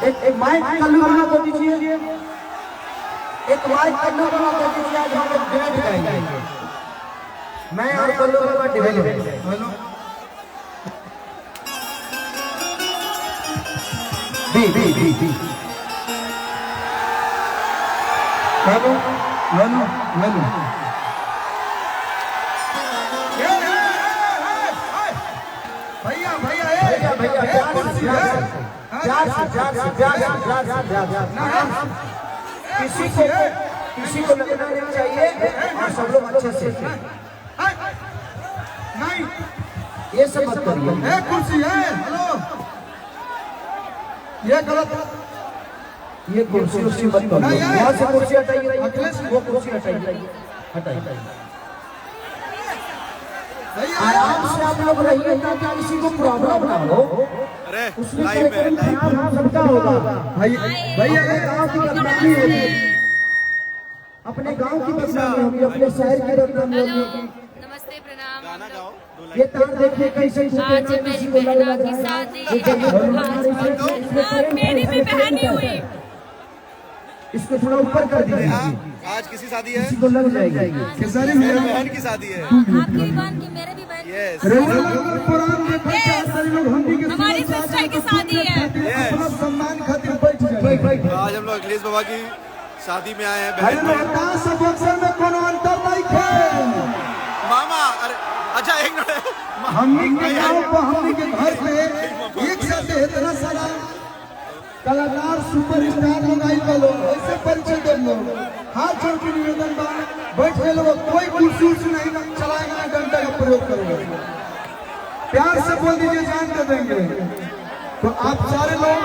एक माइक कल्लू बना को दीजिए, एक माइक कल्लू बना को दीजिए। आज हम लोग डिबेट करेंगे, मैं और कल्लू का डिबेट हेलो बी बी बी बी हेलो हेलो हेलो भैया भैया भैया किसी को लगना नहीं चाहिए और सब लोग अच्छे से नहीं ये सब मत करिए। कुर्सी है हेलो ये गलत, ये कुर्सी उसी मत करिए। यहाँ से कुर्सी हटाइए, वो कुर्सी हटाइए, हटाइए। आराम से आप लोग रहिए ताकि किसी को प्रॉब्लम ना हो। अरे उसमें सबका होगा। भैया गाँव की बदनामी होगी, अपने गांव की बदनामी होगी, अपने शहर की बदनामी होगी। नमस्ते प्रणाम। गाना गाओ। ये तार देखिए कैसे आज मेरी बहना की शादी है, मेरी भी बहनी हुई। इसको थोड़ा ऊपर कर दीजिए। आज किसी शादी है, किसी को लग जाएगी। खेसारी मेरे बहन की शादी है। आपकी बहन की, मेरे भी बहन यस हमारी सिस्टर की शादी है। सम्मान खातिर बैठ जाए। आज हम लोग अखिलेश बाबा की शादी में आए हैं। अरे बहन में में कोनो अंतर नहीं है। मामा, अरे अच्छा एक मिनट, हमनी के गांव पर हमनी के घर पे एक साथ इतना सारा कलाकार सुपरस्टार लोग आई वालो ऐसे परिचय दे लो। हाथ जोड़ के निवेदन बा, बैठ गए लोग, कोई कुर्सी उर्सी नहीं चलाएगा ना डंडा का प्रयोग करेगा। प्यार से बोल दीजिए, जान दे देंगे। तो आप सारे लोग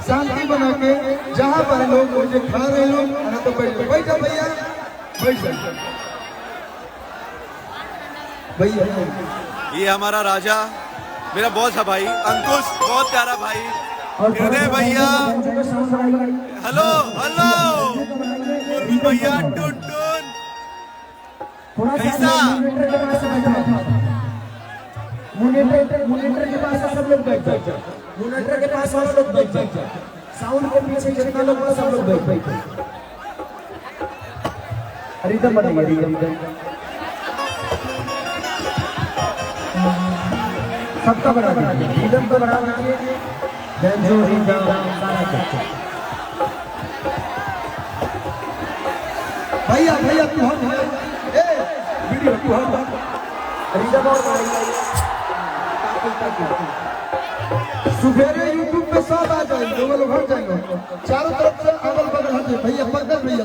शांति बना के जहाँ पर लोग मुझे खा रहे लोग ना तो बैठ जाओ भैया, बैठ जाओ भैया। ये हमारा राजा, मेरा बहुत सा भाई अंकुश, बहुत प्यारा भाई हृदय भैया। हेलो हेलो मुर्मू भैया, टुन टुन कैसा? मोनिटर के पास सब लोग बैठ जाए, मोनिटर के पास वाले लोग बैठ जाए, साउंड के पीछे जितना लोग सब लोग बैठ जाए। रिदम बनाइए, रिदम सबका बना दीजिए, रिदम को बना दीजिए। जो रिदम सारा कुछ भैया भैया तू हम वीडियो तू हम रिदम और सुबेरे यूट्यूब पे सब आ जाएंगे, वो लोग हट जाएंगे चारों तरफ से, अगल बगल हट जाए। भैया पकड़ भैया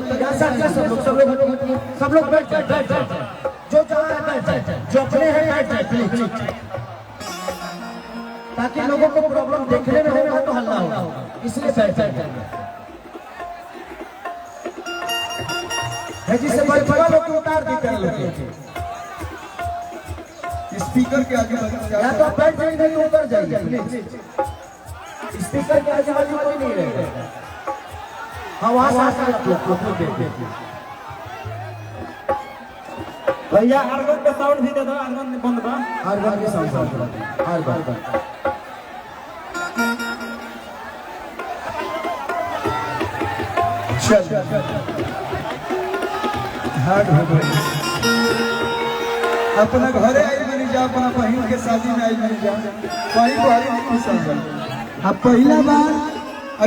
सब लोग बैठ जाए, जो चाह रहा है बैठ जाए, जो अपने हैं बैठ जाए प्लीज, ताकि लोगों को प्रॉब्लम देखने में होगा तो हल्ला होगा, इसलिए बैठ जाए। है जिससे बैठा लोग उतार देते हैं लोग, स्पीकर के आगे या तो आप बैठ जाएंगे तो उतर जाइए। स्पीकर के आगे वाली कोई नहीं रहेगा। हाँ वहाँ भैया आर्गन का साउंड भी दे दो, आर्गन बंद बा, आर्गन के साउंड आर्गन हार्ड हो गई। अपना घरे आई बनी जा, अपना बहन के शादी में आई बनी जा, वही बुहारी नहीं खुश है। अब पहला बार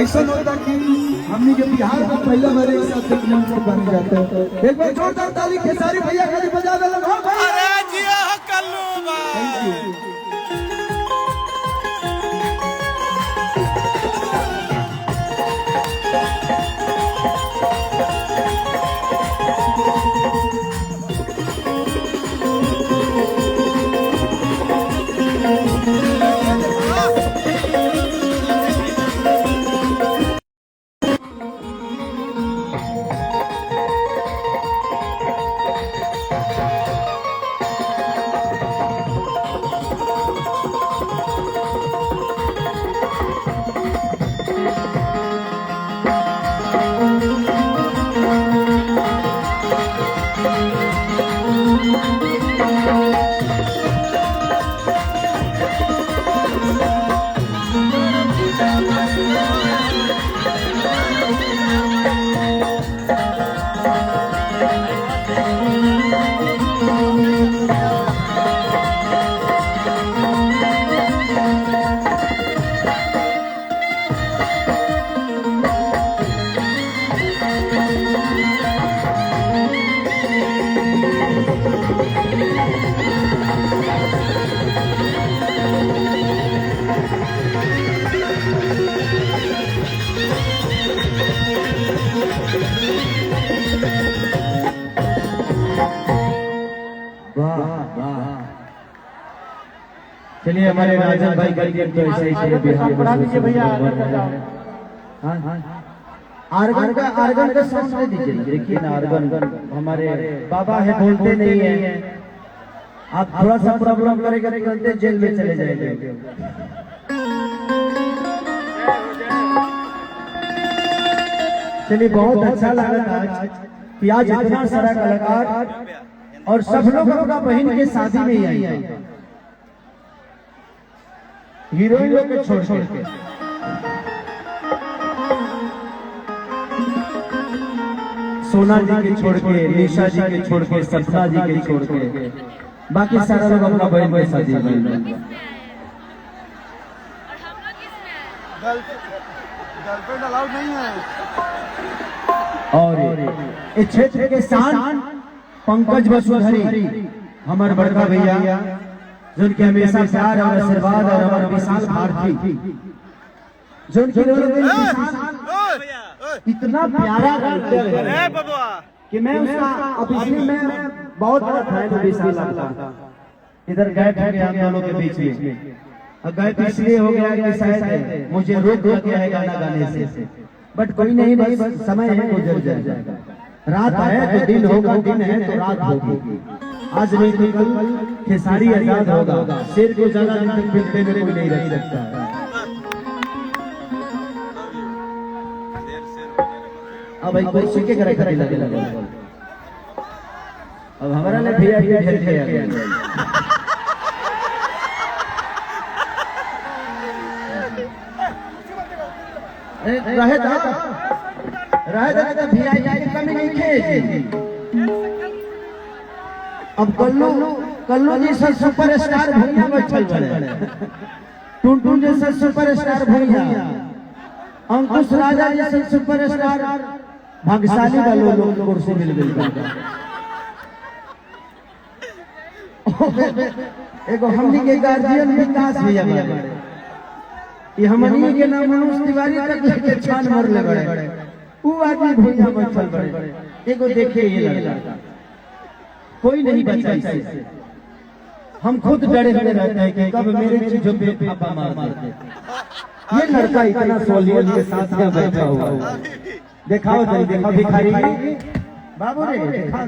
ऐसा होता कि हमनी के बिहार में पहला बार एक साथ देखने को बन जाते हैं। एक बार जोरदार ताली खेसारी भैया खाली बजा दे लोग। अरे जिया कल्लू भाई। चलिए हमारे राजन भाई करके तो ऐसे ही चाहिए बिहार बढ़ा दीजिए भैया आगे तक जाओ। आर्गन का साउंड दे दीजिए। देखिए ना आर्गन हमारे बाबा है बोलते नहीं है, आप थोड़ा सा प्रॉब्लम करेंगे तुरंत जेल में चले जाएंगे। चलिए बहुत अच्छा लगा आज कि आज इतना सारा कलाकार और सब लोग अपना बहन के शादी में ही आई है, हीरोइन लोग को छोड़ के। सोना जी के छोड़ के, निशा जी के छोड़ के, सपना जी के छोड़ के, बाकी सारा लोग अपना बहन के शादी में। और हम लोग किसमें हैं? गर्लफ्रेंड अलाउड नहीं है। और इस क्षेत्र के शान पंकज वसुधरी हमारे बड़का भैया जिनके हमेशा प्यार और आशीर्वाद और हमारे विशाल भारती जिनकी इतना प्यारा करते हैं कि मैं उसका अब इसलिए मैं बहुत बड़ा फैन हूँ विशाल का। इधर गए थे हम दोनों के बीच में, अब गए इसलिए हो गया कि शायद मुझे रोक लग गया है गाना गाने से, बट कोई नहीं, बस समय है गुजर जाएगा। रात है तो दिन होगा, दिन है तो रात होगी। आज नहीं तो कल खेसारी आजाद होगा, शेर को ज्यादा दिन तक मिलते में कोई नहीं रह सकता। अब भाई कुर्सी के करे खड़ी लगे लगे, अब हमारा ले भैया भी झल गया रहे तो भैया की कमी नहीं खेल। अब कल्लू जैसा सुपरस्टार भैया बैठल बड़े, टुनटुन जैसा सुपरस्टार भैया, अंकुश राजा जैसा सुपरस्टार, भाग्यशाली वालों लोग कुर्सी मिल गई। एगो हमनी के गार्जियन विकास भैया ये हमनी के नाम मनोज तिवारी तक लेके छान मर ले बड़े, वो आदमी भैया बैठल बड़े। एगो देखे ये लड़का कोई नहीं बचा इससे, हम खुद डरे हुए रहते हैं कि कब मेरे चीजों पे फापा मार दे। ये लड़का इतना सोलियत के साथ यहाँ बैठा हुआ है, दिखाओ जल्दी, देखो भिखारी बाबू रे दिखा।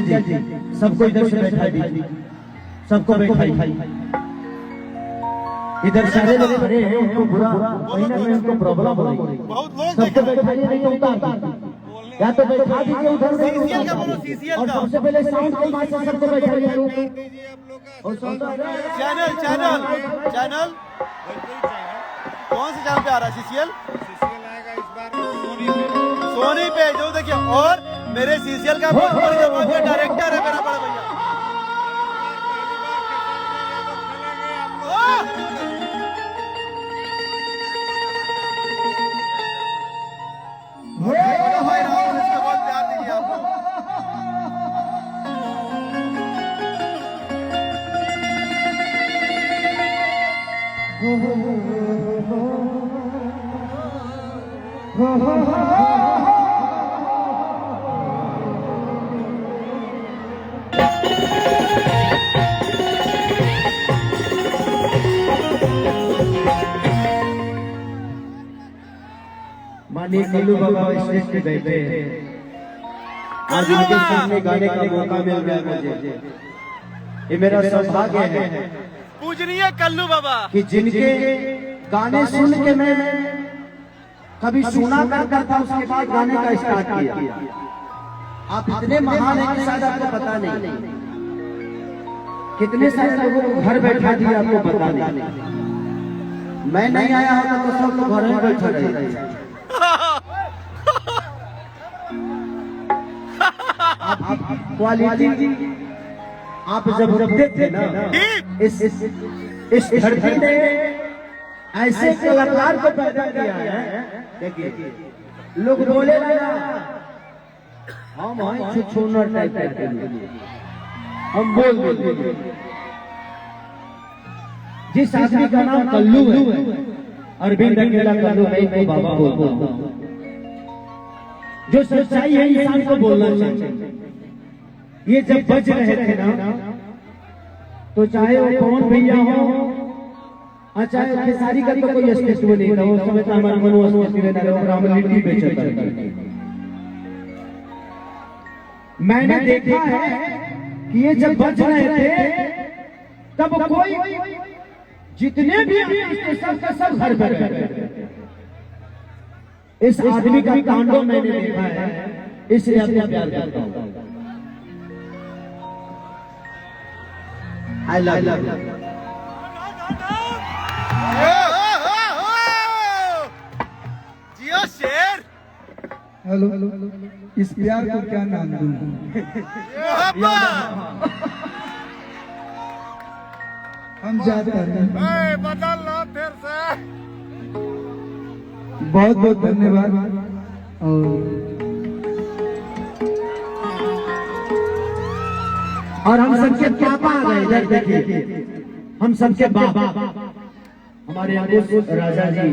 जी सबको इधर से बैठा दीजिए, सबको बैठाई। इधर सारे लोग खड़े हैं, उनको बुरा कहीं ना कहीं उनको प्रॉब्लम हो रही है। सबको बैठाइए, नहीं तो उतार दीजिए, या तो बैठा दीजिए उधर से। और सबसे पहले साउंड के माध्यम से सबको बैठाइए। और चैनल कौन से चैनल पे आ रहा है? सीसीएल आएगा इस बार सोनी पे, जो देखिए। और मेरे सीसीएल का बहुत बड़ा डायरेक्टर है मेरा बड़ा भैया। बहुत प्यार दीजिए आपको। माननीय नीलू बाबा स्टेज पे बैठे हैं, आज उनके सामने गाने का मौका मिल गया मुझे। ये मेरा सौभाग्य है पूजनीय कल्लू बाबा कि जिनके गाने सुन के मैं कभी सुना करता था, उसके बाद गाने का स्टार्ट किया। आप इतने महान हैं कि शायद आपको पता नहीं, कितने सारे लोगों को घर बैठा दिया आपको पता नहीं। मैं नहीं आया होता तो सब लोग घर में बैठे रहे। क्वालिटी आप जब रखते थे ना इस धरती ने ऐसे कलाकार को पैदा किया है। देखिए लोग बोले ना हम हैं छुछुनर टाइप के लिए हम बोल देते। जिस आदमी का नाम कल्लू है, अरविंद अकेला कल्लू नहीं मैं बाबा बोलता हूँ। जो सच्चाई है इंसान को बोलना चाहिए। ये जब बज रहे थे ना तो चाहे वो पवन भैया हो चाहे खेसारी का तो कोई अस्तित्व नहीं था। उस समय तो हमारा मनो अस्तित्व ना लिट्टी बेचता था। मैंने देखा है कि ये जब बज रहे थे तब कोई जितने भी सब घर पर गए। इस आदमी का कांडो मैंने देखा है, इसलिए अपना प्यार करता हूं। I love you. जियो शेर। हेलो, इस प्यार को क्या नाम दूं? हम जाते हैं। बदल लो फिर से। बहुत बहुत धन्यवाद। और हम सबके पापा आ गए इधर देखिए। हम सबके बाबा हमारे अंकुश राजा जी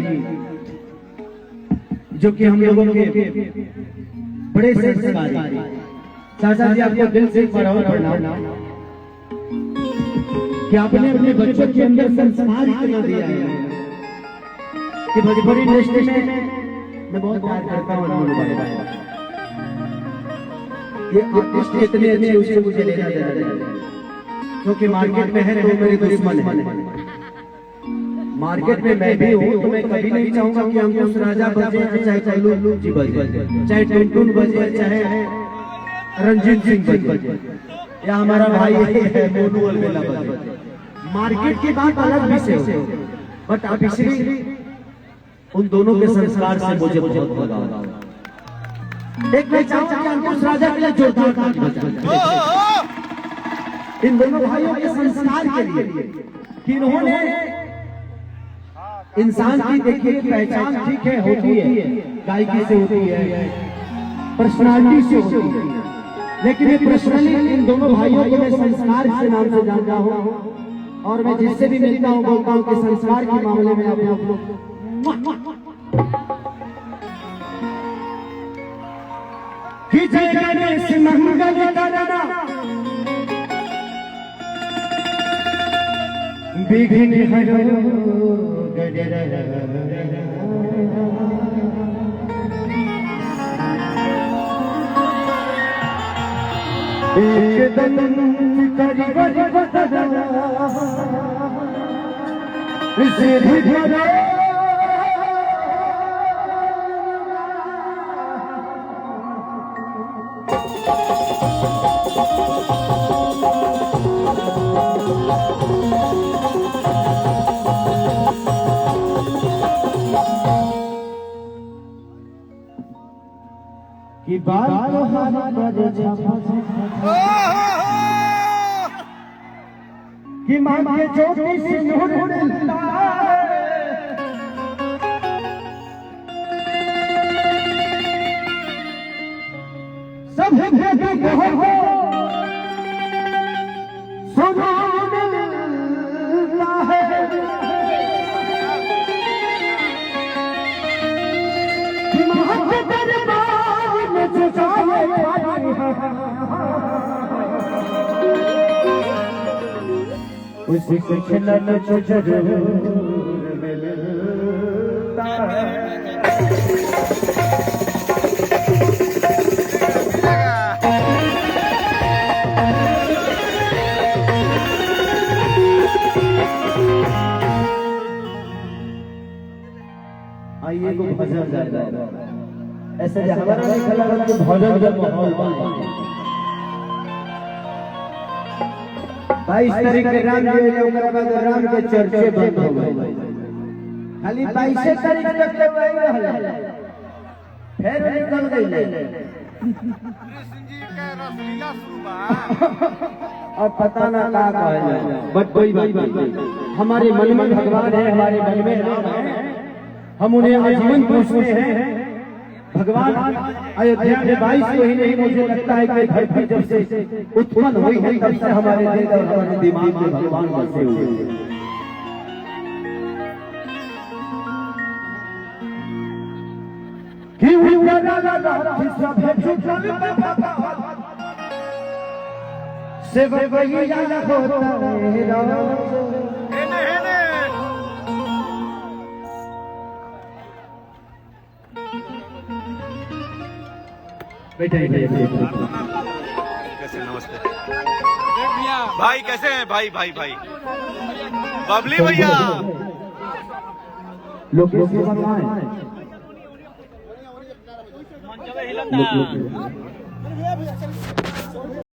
जो कि हम लोगों के बड़े संस्कारी। चाचा जी आपको दिल से प्रणाम कि आपने अपने बच्चों के अंदर संस्कार इतना दिया है कि भोजपुरी इंडस्ट्री में मैं बहुत प्यार करता हूँ अनमोल भाई। ये आर्टिस्ट इतने अच्छे उससे मुझे लेना देना है क्योंकि मार्केट में है तो मेरे दुश्मन है। मार्केट में मैं भी हूँ तो मैं कभी नहीं चाहूंगा कि अंकुश राजा बजे चाहे कल्लू जी बजे चाहे टुनटुन बजे चाहे रंजीत सिंह बजे या हमारा भाई है मोनू अलवेला बजे। मार्केट की बात अलग विषय है बट आप इसलिए उन दोनों के संस्कार से मुझे बहुत लगा। एक मैं चाहूंगा कि अंकुश राजा के लिए जोरदार ताली बजाएं इन दोनों भाइयों के संस्कार के लिए कि इन्होंने इंसान की देखिए पहचान ठीक है होती है, गायकी से होती है, पर्सनालिटी से होती है, लेकिन ये पर्सनली इन दोनों भाइयों को मैं संस्कार के नाम से जानता हूँ और मैं जिससे भी मिलता हूँ बोलता हूँ कि संस्कार के मामले में आप लोग कि जय गणेश मंगल करना विघ्न हरो एकदम कि बाल कि माँ के चोटी से नूर मिलता सब हो सोना मिलता है कि माँ के दरबार में जो जाए उसी कुछ न कुछ जरूर मिलता है। आइए को भजन ज्यादा ऐसे हमारा नहीं खला कि भजन जब माहौल 22 तारीख के राम जी ओकरा बाद राम के चर्चे बंद हो गए। खाली 22 तारीख तक रहल फिर निकल गई। कृष्ण जी के रसलीला शुरू बा। अब पता ना क्या कहा जाए, बट कोई बात नहीं। हमारे मन में भगवान है, हमारे मन में राम है, हम उन्हें आजीवन पूछते हैं। भगवान अयोध्या में 22 महीने ही मुझे लगता है कि धरती जब से उत्पन्न हुई है तब से हमारे दिल और हमारे दिमाग में भगवान बसे हुए हैं। कि उनका सेवक भैया होता मेरा बैठे कैसे नमस्ते भाई, कैसे हैं भाई? भाई भाई बबली भैया, लोकेशन